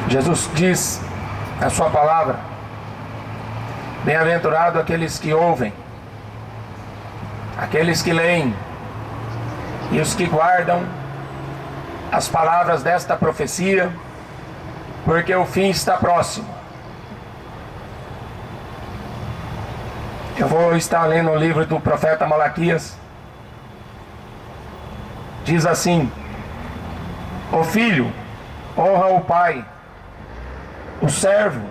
Jesus diz na sua palavra: bem-aventurado aqueles que ouvem, aqueles que leem e os que guardam as palavras desta profecia, porque o fim está próximo. Eu vou estar lendo o livro do profeta Malaquias. Diz assim: o filho honra o pai, o servo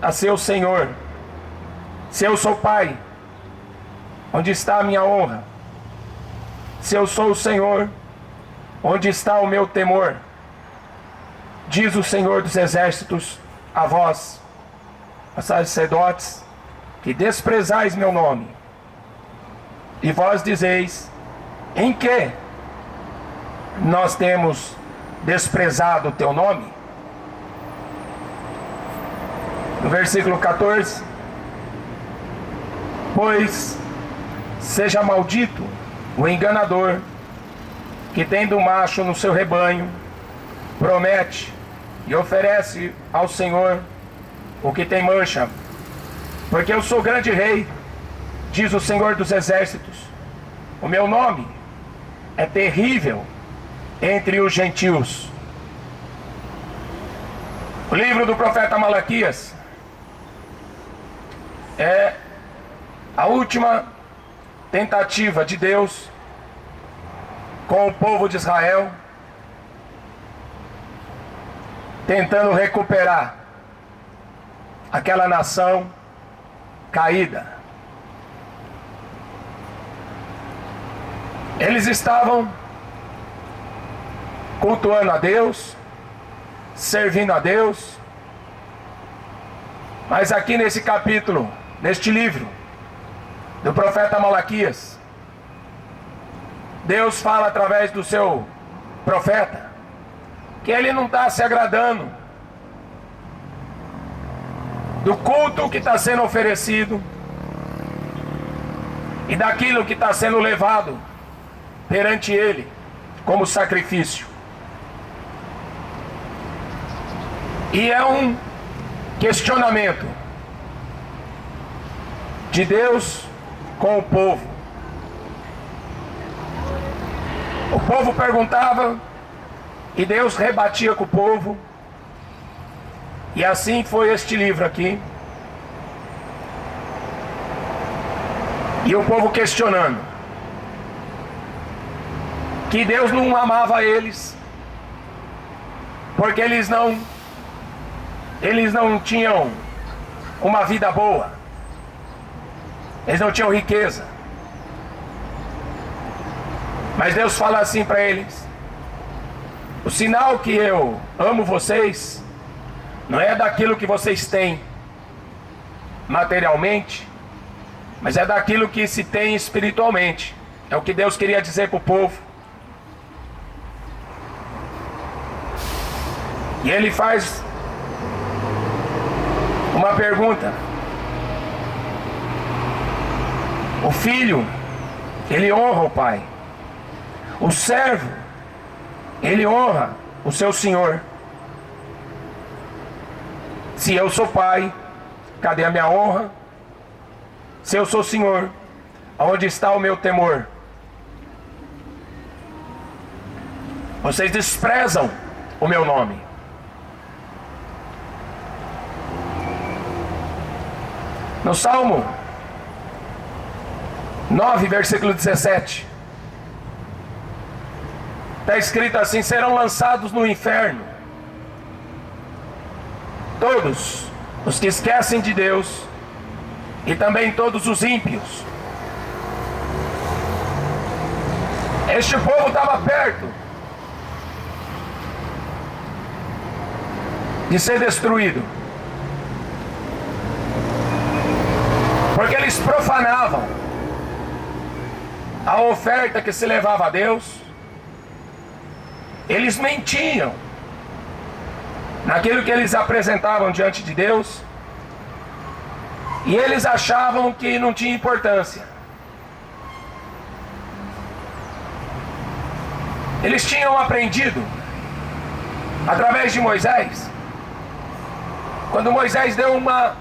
a seu senhor. Se eu sou pai, onde está a minha honra? Se eu sou o Senhor, onde está o meu temor? Diz o Senhor dos exércitos a vós, os sacerdotes, que desprezais meu nome. E vós dizeis: em que nós temos desprezado o teu nome? No versículo 14: pois seja maldito o enganador que, tendo um macho no seu rebanho, promete e oferece ao Senhor o que tem mancha. Porque eu sou grande rei, diz o Senhor dos exércitos, o meu nome é terrível entre os gentios. O livro do profeta Malaquias é a última tentativa de Deus com o povo de Israel, tentando recuperar aquela nação caída. Eles estavam cultuando a Deus, servindo a Deus, mas aqui nesse capítulo, neste livro do profeta Malaquias, Deus fala através do seu profeta que ele não está se agradando do culto que está sendo oferecido e daquilo que está sendo levado perante ele como sacrifício. E é um questionamento de Deus com o povo. O povo perguntava e Deus rebatia com o povo. E assim foi este livro aqui. E o povo questionando que Deus não amava eles, porque eles não tinham uma vida boa, eles não tinham riqueza. Mas Deus fala assim para eles: o sinal que eu amo vocês não é daquilo que vocês têm materialmente, mas é daquilo que se tem espiritualmente. É o que Deus queria dizer para o povo. E ele faz uma pergunta. O filho, ele honra o pai. O servo, ele honra o seu senhor. Se eu sou pai, cadê a minha honra? Se eu sou senhor, aonde está o meu temor? Vocês desprezam o meu nome. No Salmo 9, versículo 17, está escrito assim: serão lançados no inferno todos os que esquecem de Deus, e também todos os ímpios. Este povo estava perto de ser destruído, porque eles profanavam a oferta que se levava a Deus. Eles mentiam naquilo que eles apresentavam diante de Deus, e eles achavam que não tinha importância. Eles tinham aprendido através de Moisés Quando Moisés deu uma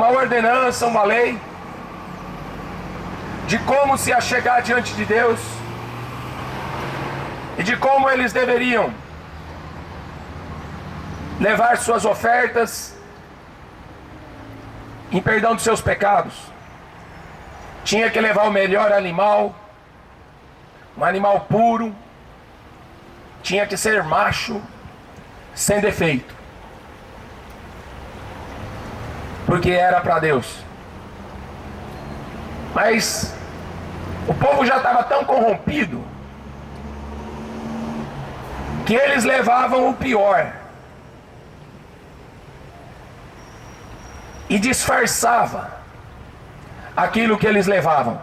ordenança, uma lei, de como se achegar diante de Deus, e de como eles deveriam levar suas ofertas em perdão dos seus pecados. Tinha que levar o melhor animal, um animal puro, tinha que ser macho, sem defeito, porque era para Deus. Mas o povo já estava tão corrompido que eles levavam o pior e disfarçava aquilo que eles levavam.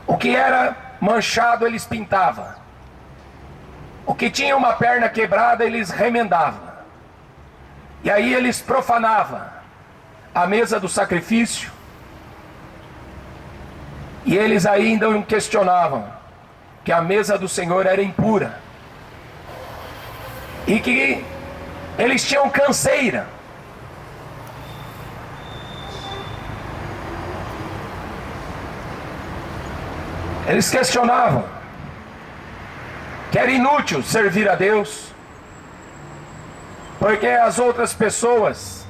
O que era manchado eles pintavam, o que tinha uma perna quebrada eles remendavam, e aí eles profanavam a mesa do sacrifício, e eles ainda questionavam que a mesa do Senhor era impura, e que eles tinham canseira. Eles questionavam que era inútil servir a Deus, porque as outras pessoas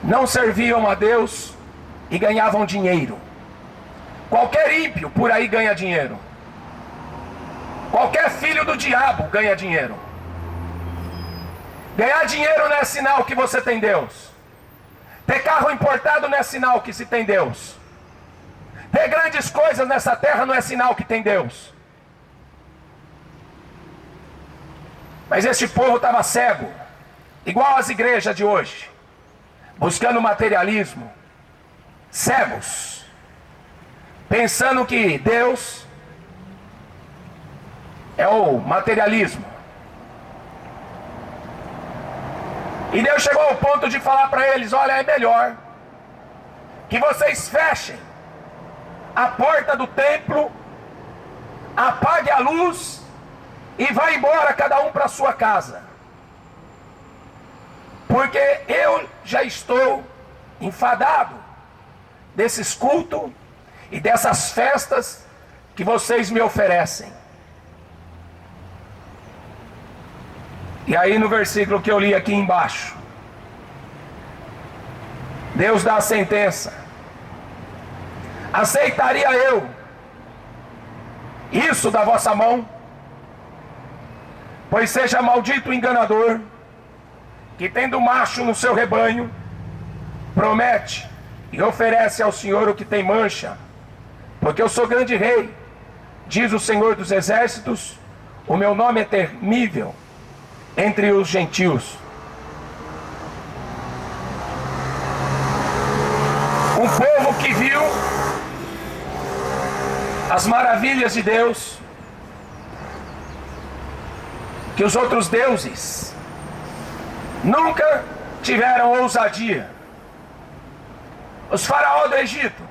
não serviam a Deus e ganhavam dinheiro. Qualquer ímpio por aí ganha dinheiro. Qualquer filho do diabo ganha dinheiro. Ganhar dinheiro não é sinal que você tem Deus. Ter carro importado não é sinal que se tem Deus. Ter grandes coisas nessa terra não é sinal que tem Deus. Mas este povo estava cego, igual as igrejas de hoje, buscando materialismo, cegos, pensando que Deus é o materialismo. E Deus chegou ao ponto de falar para eles: olha, é melhor que vocês fechem a porta do templo, apague a luz e vá embora cada um para sua casa, porque eu já estou enfadado desses cultos e dessas festas que vocês me oferecem. E aí no versículo que eu li aqui embaixo, Deus dá a sentença: aceitaria eu isso da vossa mão? Pois seja maldito o enganador, que tendo macho no seu rebanho, promete e oferece ao Senhor o que tem mancha. Porque eu sou grande rei, diz o Senhor dos exércitos, o meu nome é temível entre os gentios. Um povo que viu as maravilhas de Deus, que os outros deuses nunca tiveram ousadia. Os faraós do Egito,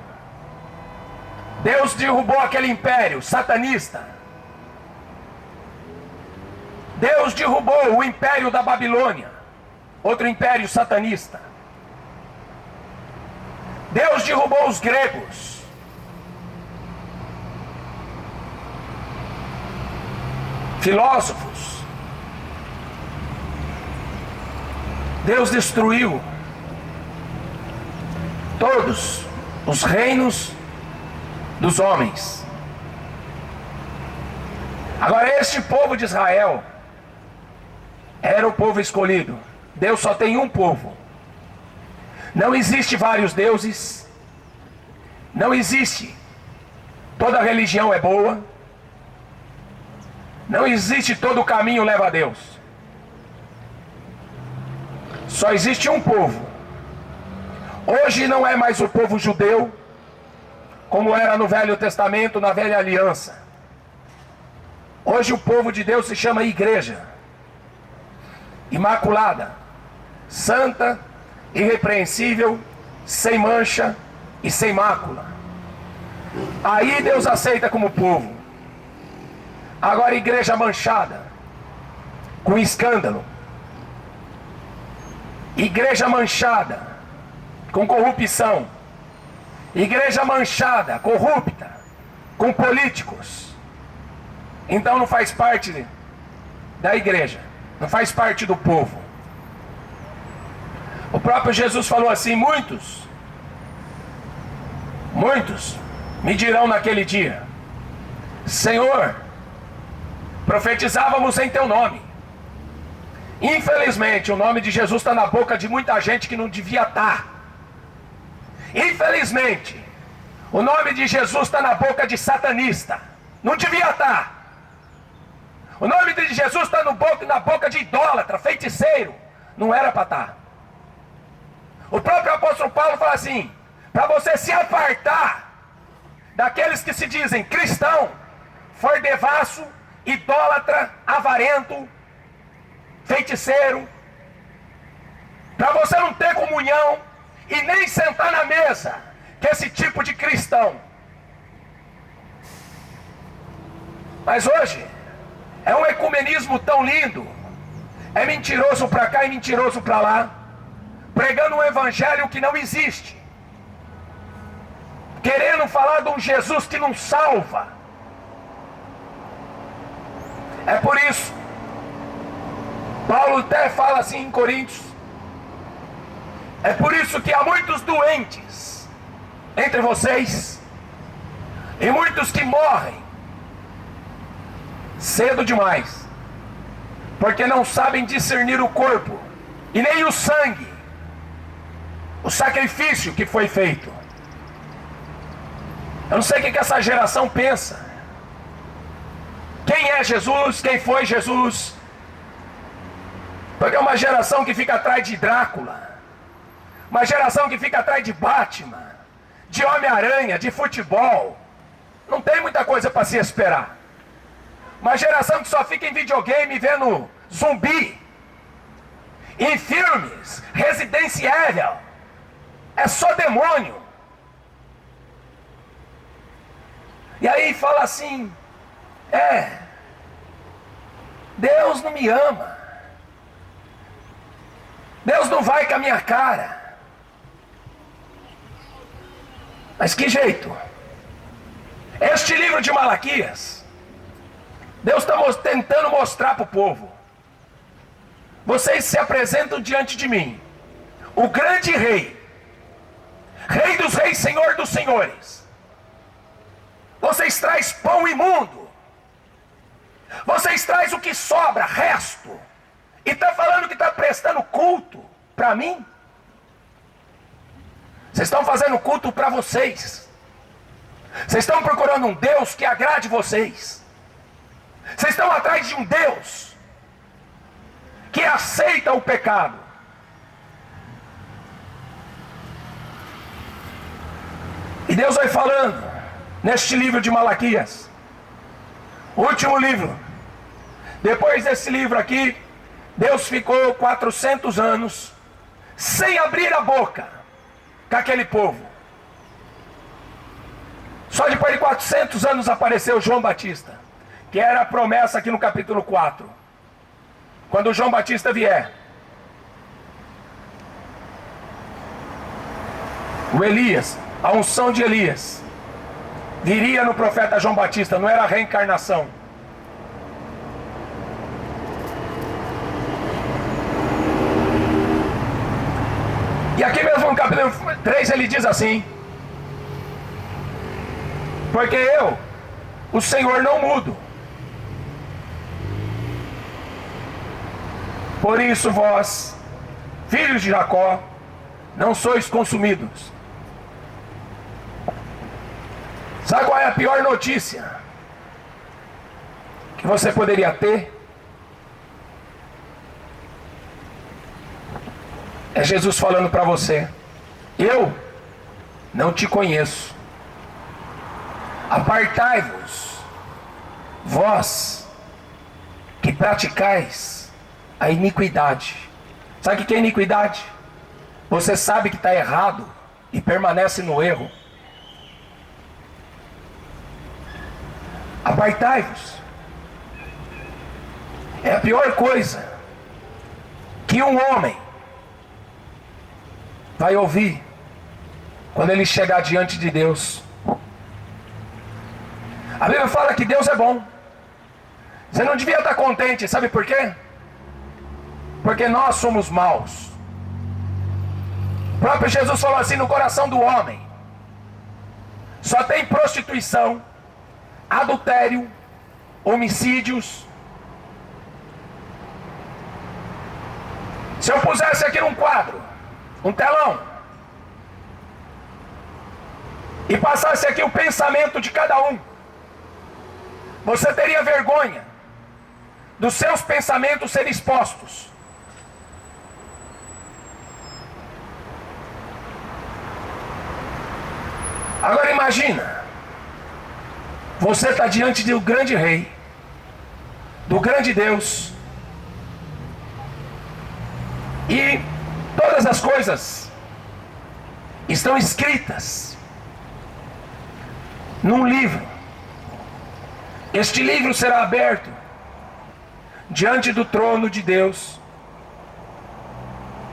Deus derrubou aquele império satanista. Deus derrubou o império da Babilônia, outro império satanista. Deus derrubou os gregos. Filósofos. Deus destruiu todos os reinos dos homens. Agora este povo de Israel era o povo escolhido. Deus só tem um povo. Não existe vários deuses. Não existe toda religião é boa. Não existe todo caminho leva a Deus. Só existe um povo. Hoje não é mais o povo judeu, como era no Velho Testamento, na Velha Aliança. Hoje o povo de Deus se chama igreja, imaculada, santa, irrepreensível, sem mancha e sem mácula. Aí Deus aceita como povo. Agora igreja manchada, com escândalo, igreja manchada com corrupção, igreja manchada, corrupta, com políticos, então não faz parte da igreja, não faz parte do povo. O próprio Jesus falou assim: muitos me dirão naquele dia: Senhor, profetizávamos em teu nome. Infelizmente, o nome de Jesus está na boca de muita gente que não devia estar. Infelizmente, o nome de Jesus está na boca de satanista, não devia estar. O nome de Jesus está na boca de idólatra, feiticeiro, não era para estar. O próprio apóstolo Paulo fala assim: para você se apartar daqueles que se dizem cristão, for devasso, idólatra, avarento, feiticeiro, para você não ter comunhão e nem sentar na mesa com esse tipo de cristão. Mas hoje é um ecumenismo tão lindo, é mentiroso para cá e mentiroso para lá, pregando um evangelho que não existe, querendo falar de um Jesus que não salva. É por isso, Paulo até fala assim em Coríntios: é por isso que há muitos doentes entre vocês, e muitos que morrem cedo demais, porque não sabem discernir o corpo e nem o sangue, o sacrifício que foi feito. Eu não sei o que essa geração pensa. Quem é Jesus? Quem foi Jesus? Porque é uma geração que fica atrás de Drácula, uma geração que fica atrás de Batman, de Homem-Aranha, de futebol. Não tem muita coisa para se esperar. Uma geração que só fica em videogame vendo zumbi, em filmes, Resident Evil. É só demônio. E aí fala assim: Deus não me ama, Deus não vai com a minha cara. Mas que jeito? Este livro de Malaquias, Deus está tentando mostrar para o povo: vocês se apresentam diante de mim, o grande rei, Rei dos reis, Senhor dos senhores. Vocês trazem pão imundo, vocês trazem o que sobra, resto, e está falando que está prestando culto para mim? Vocês estão fazendo culto para vocês. Vocês estão procurando um Deus que agrade vocês. Vocês estão atrás de um Deus que aceita o pecado. E Deus vai falando neste livro de Malaquias, o último livro. Depois desse livro aqui, Deus ficou 400 anos sem abrir a boca com aquele povo. Só depois de 400 anos apareceu João Batista, que era a promessa aqui no capítulo 4. Quando João Batista vier, o Elias, a unção de Elias viria no profeta João Batista, não era a reencarnação. E aqui mesmo no capítulo 3 ele diz assim: porque eu, o Senhor, não mudo. Por isso vós, filhos de Jacó, não sois consumidos. Sabe qual é a pior notícia que você poderia ter? É Jesus falando para você: eu não te conheço. Apartai-vos, vós que praticais a iniquidade. Sabe o que é iniquidade? Você sabe que está errado e permanece no erro. Apartai-vos. É a pior coisa que um homem vai ouvir quando ele chegar diante de Deus. A Bíblia fala que Deus é bom. Você não devia estar contente, sabe por quê? Porque nós somos maus. O próprio Jesus falou assim: no coração do homem só tem prostituição, adultério, homicídios. Se eu pusesse aqui num quadro, um telão, e passasse aqui o pensamento de cada um, você teria vergonha dos seus pensamentos serem expostos. Agora imagina, você está diante do grande rei, do grande Deus, e todas as coisas estão escritas num livro. Este livro será aberto diante do trono de Deus,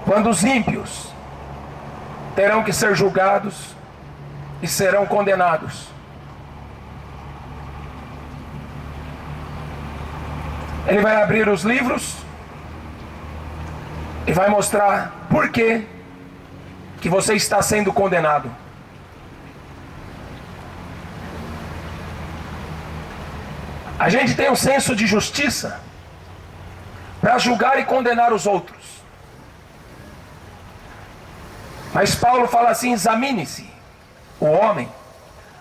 quando os ímpios terão que ser julgados e serão condenados. Ele vai abrir os livros e vai mostrar por que você está sendo condenado. A gente tem um senso de justiça para julgar e condenar os outros. Mas Paulo fala assim: examine-se o homem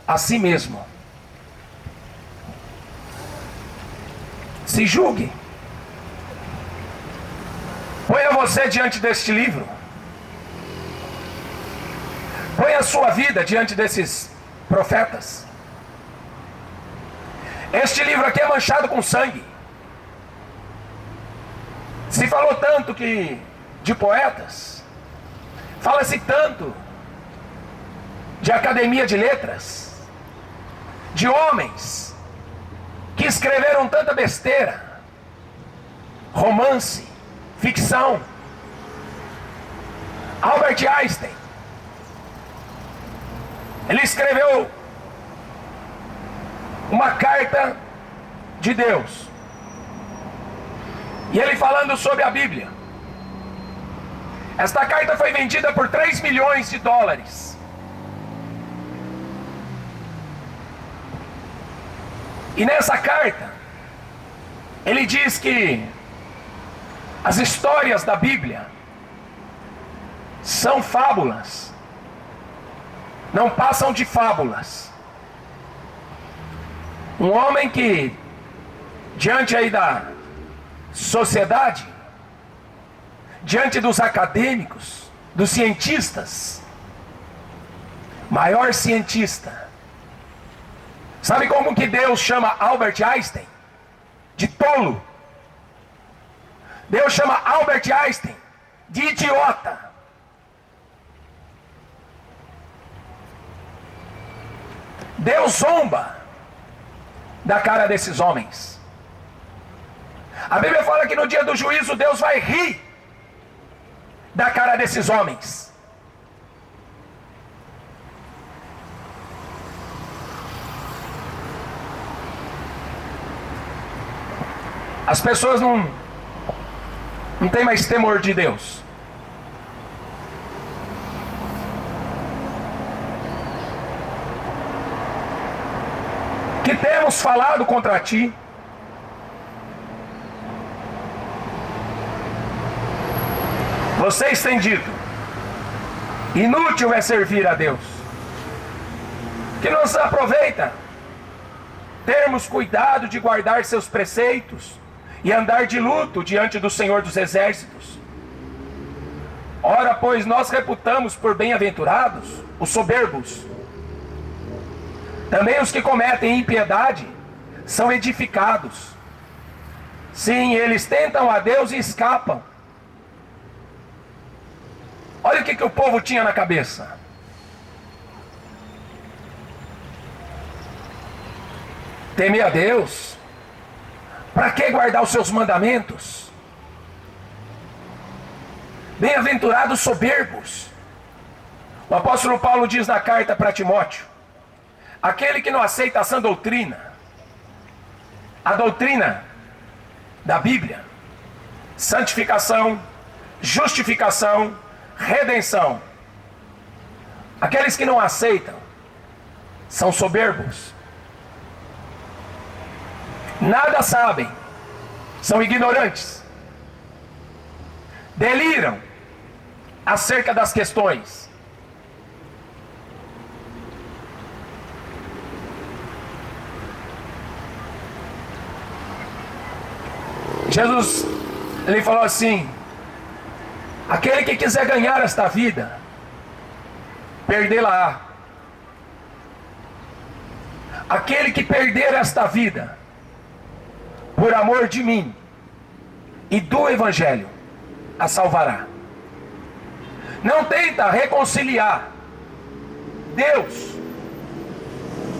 a si mesmo. Se julgue. Ponha você diante deste livro. Ponha a sua vida diante desses profetas. Este livro aqui é manchado com sangue. Se falou tanto que de poetas, fala-se tanto de academia de letras, de homens que escreveram tanta besteira, romance, ficção. Albert Einstein, ele escreveu uma carta de Deus, e ele falando sobre a Bíblia. Esta carta foi vendida por 3 milhões de dólares. E nessa carta ele diz que as histórias da Bíblia são fábulas, não passam de fábulas. Um homem que, diante aí da sociedade, diante dos acadêmicos, dos cientistas, maior cientista, sabe como que Deus chama Albert Einstein? De tolo. Deus chama Albert Einstein de idiota. Deus zomba da cara desses homens. A Bíblia fala que no dia do juízo Deus vai rir da cara desses homens. As pessoas não têm mais temor de Deus. Que temos falado contra ti, vocês têm dito: inútil é servir a Deus. Que nos aproveita termos cuidado de guardar seus preceitos e andar de luto diante do Senhor dos Exércitos. Ora, pois, nós reputamos por bem-aventurados os soberbos. Também os que cometem impiedade são edificados. Sim, eles tentam a Deus e escapam. Olha o que o povo tinha na cabeça. Temer a Deus. Para que guardar os seus mandamentos? Bem-aventurados soberbos. O apóstolo Paulo diz na carta para Timóteo: aquele que não aceita a sã doutrina, a doutrina da Bíblia, santificação, justificação, redenção, aqueles que não aceitam são soberbos, nada sabem, são ignorantes, deliram acerca das questões. Jesus, ele falou assim: aquele que quiser ganhar esta vida, perdê-la-á. Aquele que perder esta vida, por amor de mim e do Evangelho, a salvará. Não tenta reconciliar Deus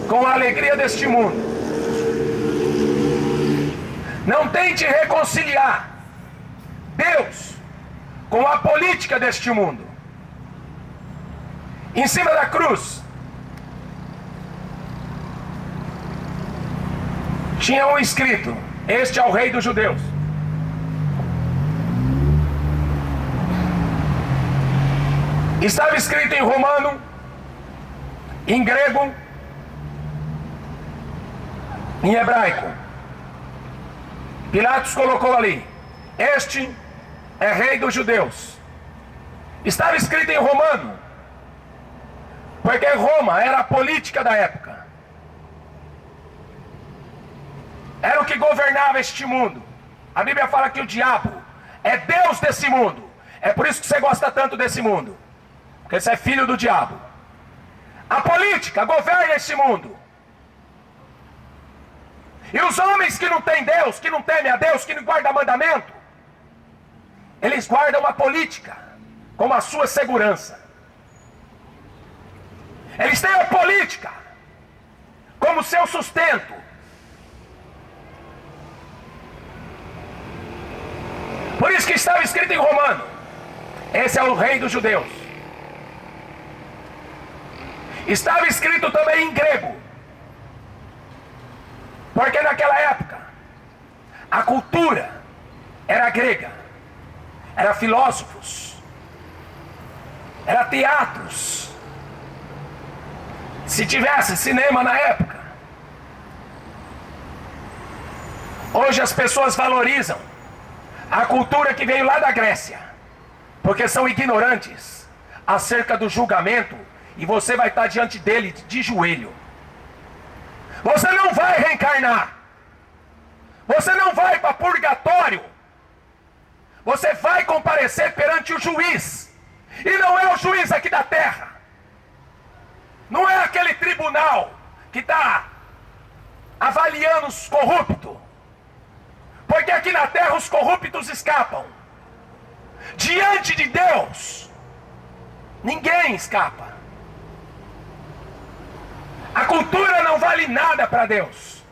com a alegria deste mundo. Não tente reconciliar Deus com a política deste mundo. Em cima da cruz tinha um escrito: este é o Rei dos Judeus. Estava escrito em romano, em grego, em hebraico. Pilatos colocou ali: este é Rei dos Judeus. Estava escrito em romano, porque Roma era a política da época, era o que governava este mundo. A Bíblia fala que o diabo é Deus desse mundo. É por isso que você gosta tanto desse mundo, porque você é filho do diabo. A política governa esse mundo. E os homens que não têm Deus, que não temem a Deus, que não guardam mandamento, eles guardam a política como a sua segurança. Eles têm a política como seu sustento. Por isso que estava escrito em romano: esse é o Rei dos Judeus. Estava escrito também em grego, porque naquela época a cultura era grega, era filósofos, era teatros. Se tivesse cinema na época, hoje as pessoas valorizam a cultura que veio lá da Grécia, porque são ignorantes acerca do julgamento, e você vai estar diante dele de joelho. Você não vai reencarnar, você não vai para purgatório, você vai comparecer perante o juiz, e não é o juiz aqui da terra, não é aquele tribunal que está avaliando os corruptos, porque aqui na terra os corruptos escapam. Diante de Deus, ninguém escapa. A cultura não vale nada para Deus.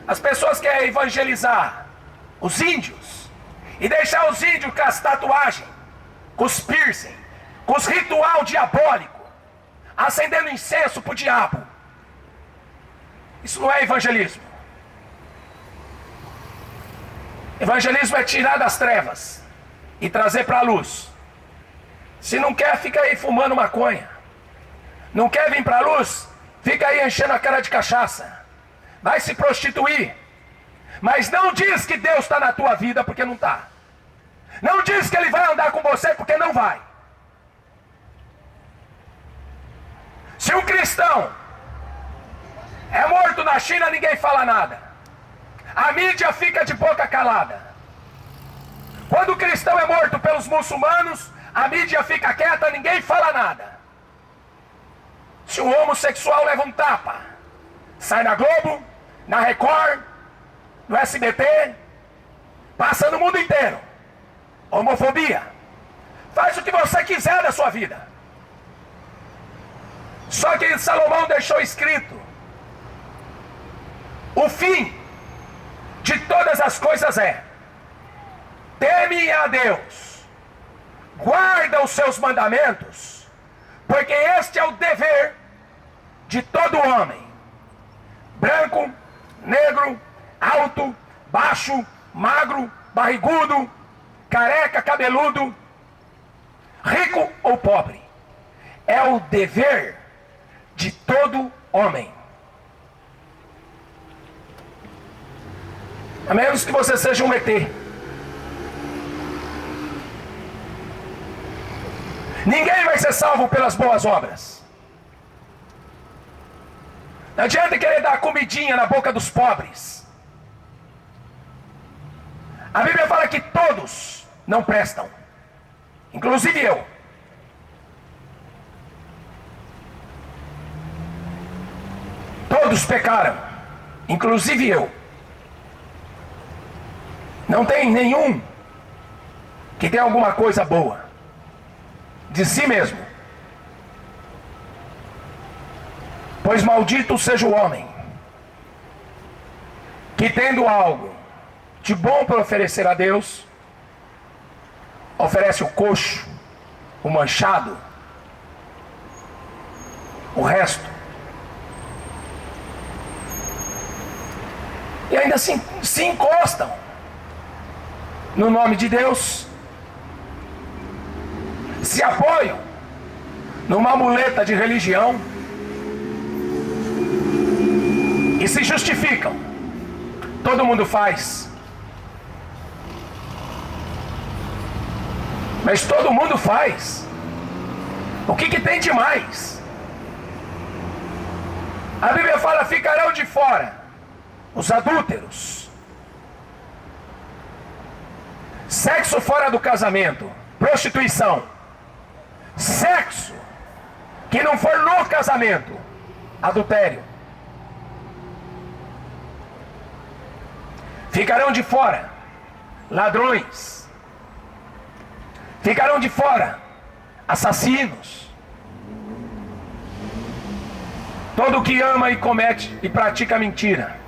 As pessoas querem evangelizar os índios e deixar os índios com as tatuagens, com os piercing, com os ritual diabólico, acendendo incenso para o diabo. Isso não é evangelismo. Evangelismo é tirar das trevas e trazer para a luz. Se não quer, fica aí fumando maconha. Não quer vir para a luz? Fica aí enchendo a cara de cachaça. Vai se prostituir. Mas não diz que Deus está na tua vida, porque não está. Não diz que Ele vai andar com você, porque não vai. Se um cristão é morto na China, ninguém fala nada. A mídia fica de boca calada. Quando o cristão é morto pelos muçulmanos, a mídia fica quieta, ninguém fala nada. Se um homossexual leva um tapa, sai na Globo, na Record, no SBT, passa no mundo inteiro. Homofobia. Faz o que você quiser da sua vida. Só que Salomão deixou escrito: o fim de todas as coisas é: teme a Deus guarda os seus mandamentos, porque este é o dever de todo homem, branco, negro, alto, baixo, magro, barrigudo, careca, cabeludo, rico ou pobre. É o dever de todo homem. A menos que você seja um ET. Ninguém vai ser salvo pelas boas obras. Não adianta querer dar comidinha na boca dos pobres. A Bíblia fala que todos não prestam, inclusive eu. Todos pecaram, inclusive eu. Não tem nenhum que tenha alguma coisa boa de si mesmo. Pois maldito seja o homem que, tendo algo de bom para oferecer a Deus, oferece o coxo, o manchado, o resto. E ainda assim se encostam no nome de Deus, se apoiam numa muleta de religião e se justificam. Todo mundo faz. Mas todo mundo faz. O que tem de mais? A Bíblia fala: ficarão de fora os adúlteros, sexo fora do casamento, prostituição, sexo que não for no casamento, adultério. Ficarão de fora ladrões, ficarão de fora assassinos, todo que ama e comete e pratica mentira.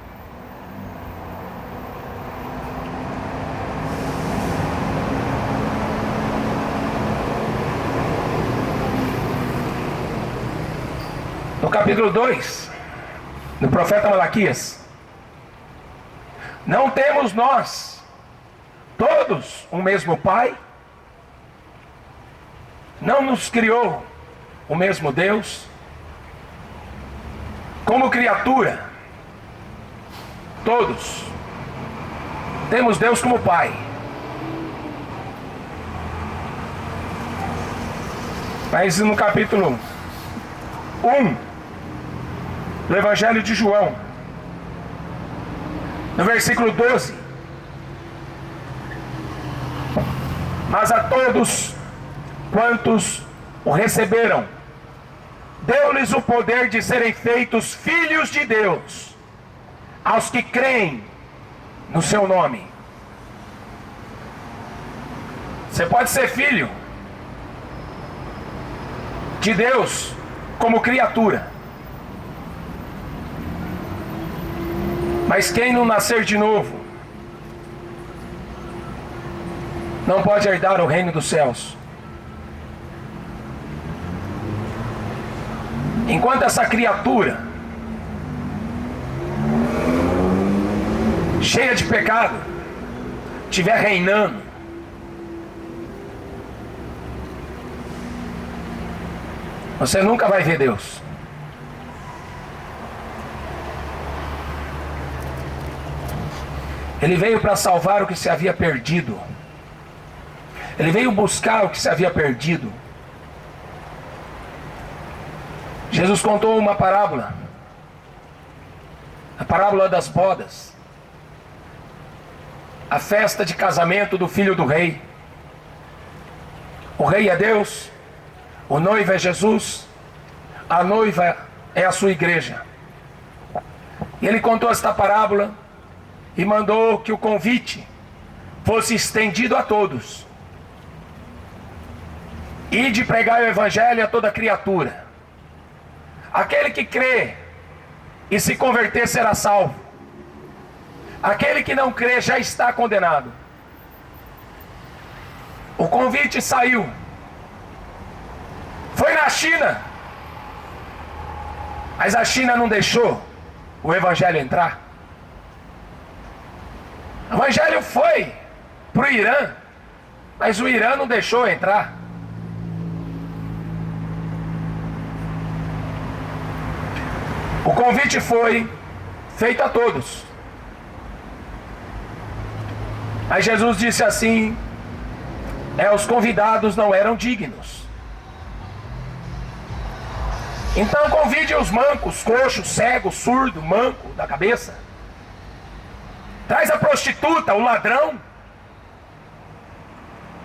No capítulo 2, do profeta Malaquias: não temos nós todos um mesmo Pai? Não nos criou o mesmo Deus? Como criatura, todos temos Deus como Pai. Mas no capítulo 1 do Evangelho de João, no versículo 12: mas a todos quantos o receberam, deu-lhes o poder de serem feitos filhos de Deus, aos que creem no seu nome. Você pode ser filho de Deus como criatura, mas quem não nascer de novo não pode herdar o reino dos céus. Enquanto essa criatura cheia de pecado estiver reinando, você nunca vai ver Deus. Ele veio para salvar o que se havia perdido. Ele veio buscar o que se havia perdido. Jesus contou uma parábola, a parábola das bodas, a festa de casamento do filho do rei. O rei é Deus, o noivo é Jesus, a noiva é a sua igreja. E ele contou esta parábola e mandou que o convite fosse estendido a todos. Ide pregar o evangelho a toda criatura. Aquele que crê e se converter será salvo. Aquele que não crê já está condenado. O convite saiu. Foi na China. Mas a China não deixou o evangelho entrar. O evangelho foi para o Irã, mas o Irã não deixou entrar. O convite foi feito a todos. Mas Jesus disse assim: os convidados não eram dignos. Então convide os mancos, coxos, cegos, surdo, manco da cabeça. Traz a prostituta, o ladrão.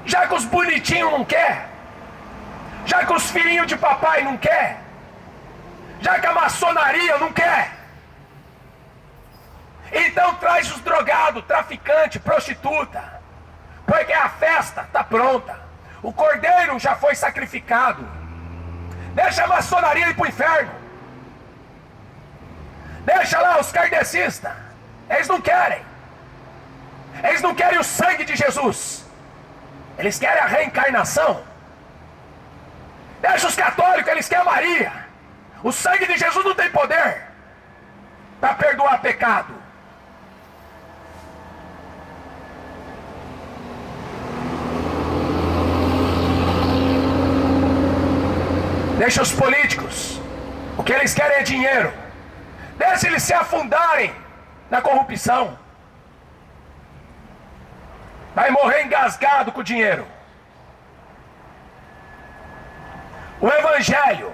Já que os bonitinhos não quer, já que os filhinhos de papai não quer, já que a maçonaria não quer, então traz os drogados, traficante, prostituta, porque a festa está pronta, o cordeiro já foi sacrificado. Deixa a maçonaria ir para o inferno. Deixa lá os kardecistas. Eles não querem. Eles não querem o sangue de Jesus. Eles querem a reencarnação. Deixa os católicos, eles querem a Maria. O sangue de Jesus não tem poder para perdoar pecado. Deixa os políticos, o que eles querem é dinheiro. Deixa eles se afundarem na corrupção. Vai morrer engasgado com o dinheiro. O evangelho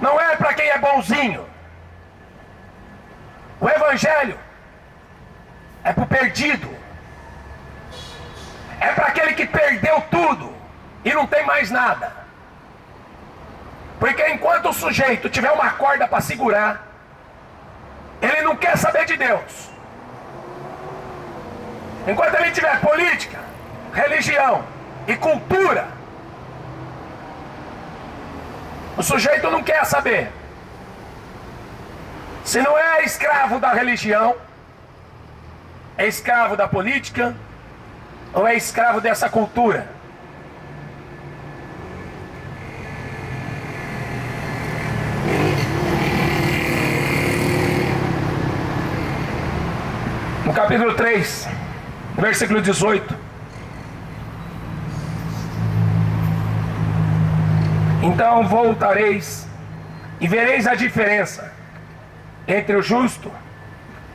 não é para quem é bonzinho. O evangelho é para o perdido. É para aquele que perdeu tudo e não tem mais nada. Porque enquanto o sujeito tiver uma corda para segurar, ele não quer saber de Deus. Enquanto ele tiver política, religião e cultura, o sujeito não quer saber. Se não é escravo da religião, é escravo da política, ou é escravo dessa cultura. No capítulo 3, versículo 18. Então voltareis e vereis a diferença entre o justo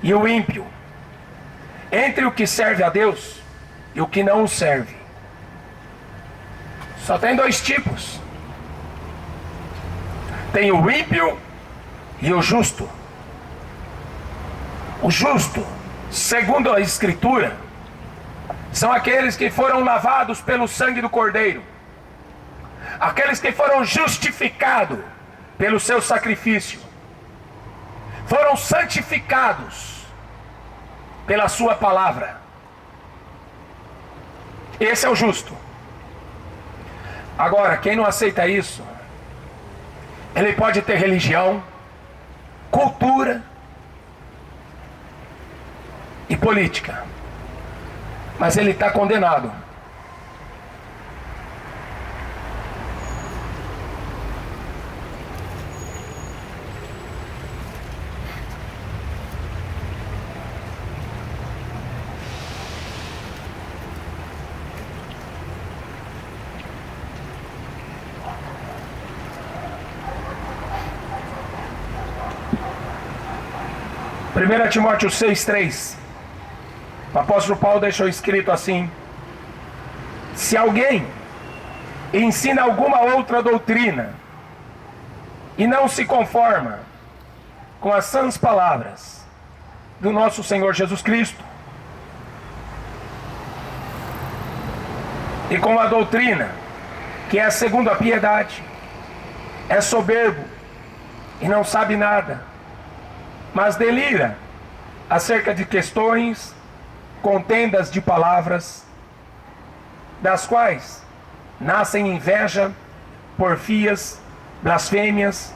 e o ímpio, entre o que serve a Deus e o que não o serve. Só tem dois tipos. Tem o ímpio e o justo. O justo, segundo a Escritura, são aqueles que foram lavados pelo sangue do Cordeiro, aqueles que foram justificados pelo seu sacrifício, foram santificados pela sua palavra. Esse é o justo. Agora, quem não aceita isso, ele pode ter religião, cultura e política, mas ele está condenado. Primeira Timóteo 6,3. O apóstolo Paulo deixou escrito assim: se alguém ensina alguma outra doutrina e não se conforma com as sãs palavras do nosso Senhor Jesus Cristo e com a doutrina que é segundo a piedade, é soberbo e não sabe nada, mas delira acerca de questões, contendas de palavras, das quais nascem inveja, porfias, blasfêmias,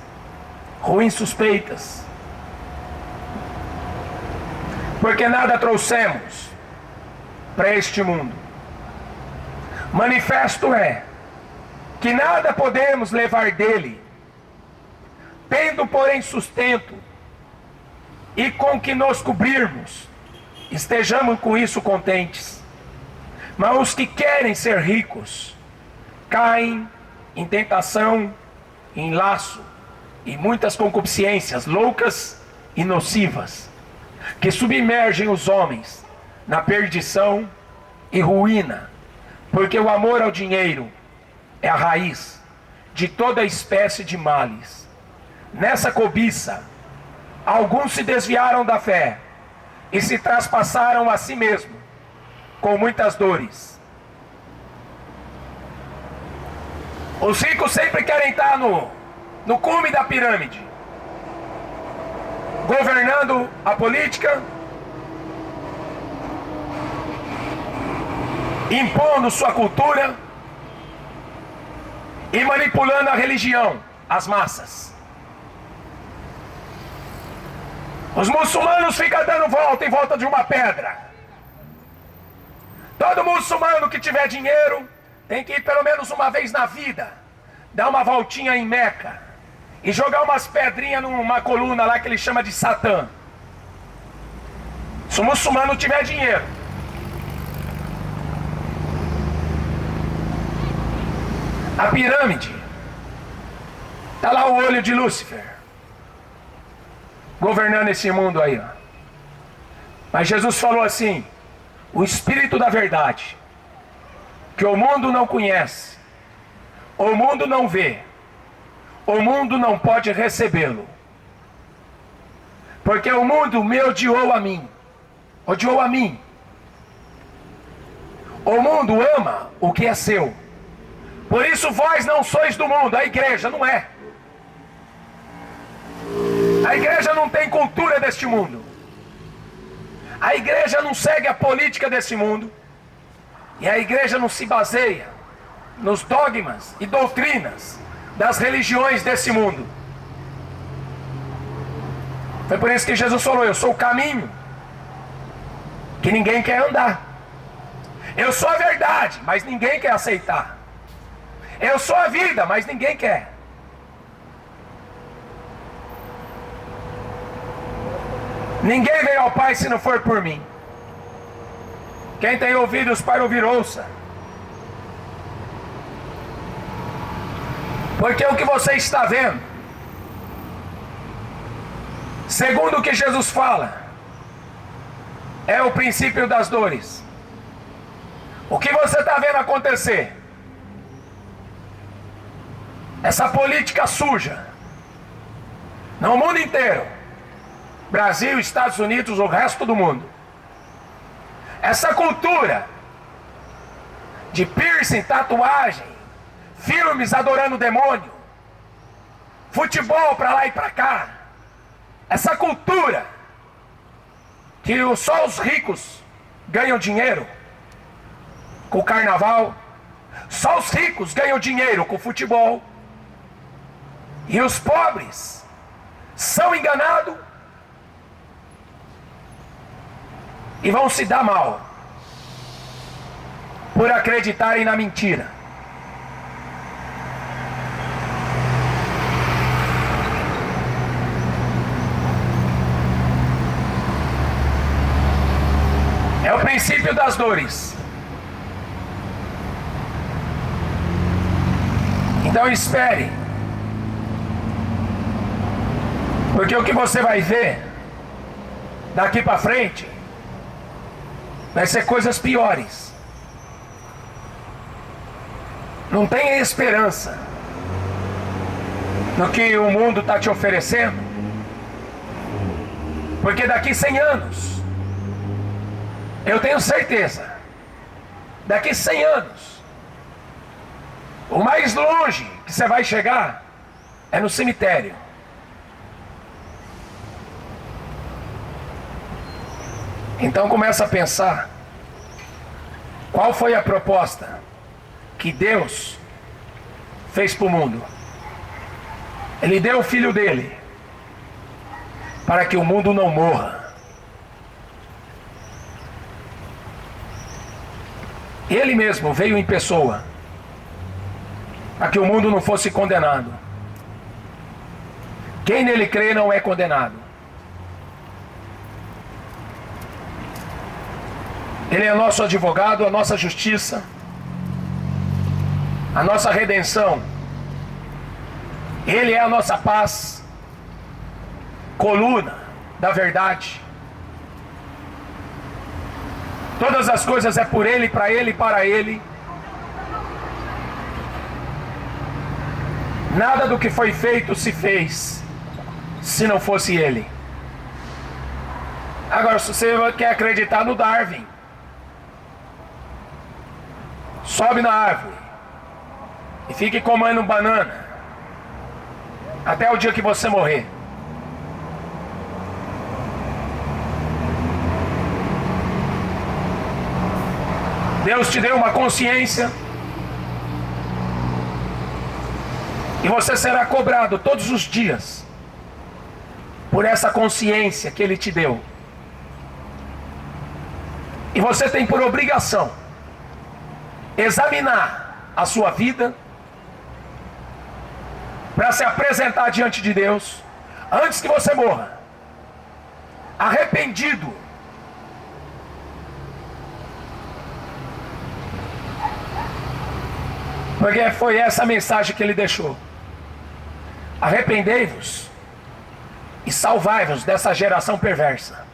ruins suspeitas. Porque nada trouxemos para este mundo, Manifesto é que nada podemos levar dele, tendo porém sustento, e com que nos cobrirmos, estejamos com isso contentes. Mas os que querem ser ricos, caem em tentação, em laço, e muitas concupiscências loucas e nocivas, que submergem os homens na perdição e ruína, porque o amor ao dinheiro é a raiz de toda espécie de males. Nessa cobiça, alguns se desviaram da fé e se traspassaram a si mesmo com muitas dores. Os ricos sempre querem estar no cume da pirâmide, governando a política, impondo sua cultura e manipulando a religião, as massas. Os muçulmanos ficam dando volta em volta de uma pedra. Todo muçulmano que tiver dinheiro tem que ir pelo menos uma vez na vida, dar uma voltinha em Meca e jogar umas pedrinhas numa coluna lá que ele chama de Satã. Se o muçulmano tiver dinheiro. A pirâmide, está lá o olho de Lúcifer, governando esse mundo aí, ó. Mas Jesus falou assim: o Espírito da verdade, que o mundo não conhece, o mundo não vê, o mundo não pode recebê-lo, porque o mundo me odiou a mim. Odiou a mim. O mundo ama o que é seu. Por isso vós não sois do mundo. A igreja não é. A igreja não tem cultura deste mundo. A igreja não segue a política desse mundo. E a igreja não se baseia nos dogmas e doutrinas das religiões desse mundo. Foi por isso que Jesus falou: eu sou o caminho que ninguém quer andar. Eu sou a verdade, mas ninguém quer aceitar. Eu sou a vida, mas ninguém quer. Ninguém veio ao Pai se não for por mim. Quem tem ouvidos para ouvir, ouça. Porque o que você está vendo, segundo o que Jesus fala, é o princípio das dores. O que você está vendo acontecer, essa política suja, no mundo inteiro, Brasil, Estados Unidos, o resto do mundo, essa cultura de piercing, tatuagem, filmes adorando o demônio, futebol para lá e para cá, essa cultura que só os ricos ganham dinheiro com o carnaval, só os ricos ganham dinheiro com o futebol, e os pobres são enganados e vão se dar mal por acreditarem na mentira. É o princípio das dores. Então espere, porque o que você vai ver daqui para frente vai ser coisas piores. Não tenha esperança no que o mundo está te oferecendo, porque daqui 100 anos, eu tenho certeza, daqui 100 anos, o mais longe que você vai chegar é no cemitério. Então começa a pensar, qual foi a proposta que Deus fez para o mundo? Ele deu o Filho dele para que o mundo não morra. Ele mesmo veio em pessoa para que o mundo não fosse condenado. Quem nele crê não é condenado. Ele é nosso advogado, a nossa justiça, a nossa redenção. Ele é a nossa paz, coluna da verdade. Todas as coisas é por Ele, para Ele e para Ele. Nada do que foi feito se fez se não fosse Ele. Agora, se você quer acreditar no Darwin, sobe na árvore e fique comendo banana até o dia que você morrer. Deus te deu uma consciência e você será cobrado todos os dias por essa consciência que Ele te deu. E você tem por obrigação examinar a sua vida para se apresentar diante de Deus antes que você morra, arrependido, porque foi essa a mensagem que Ele deixou: arrependei-vos e salvai-vos dessa geração perversa.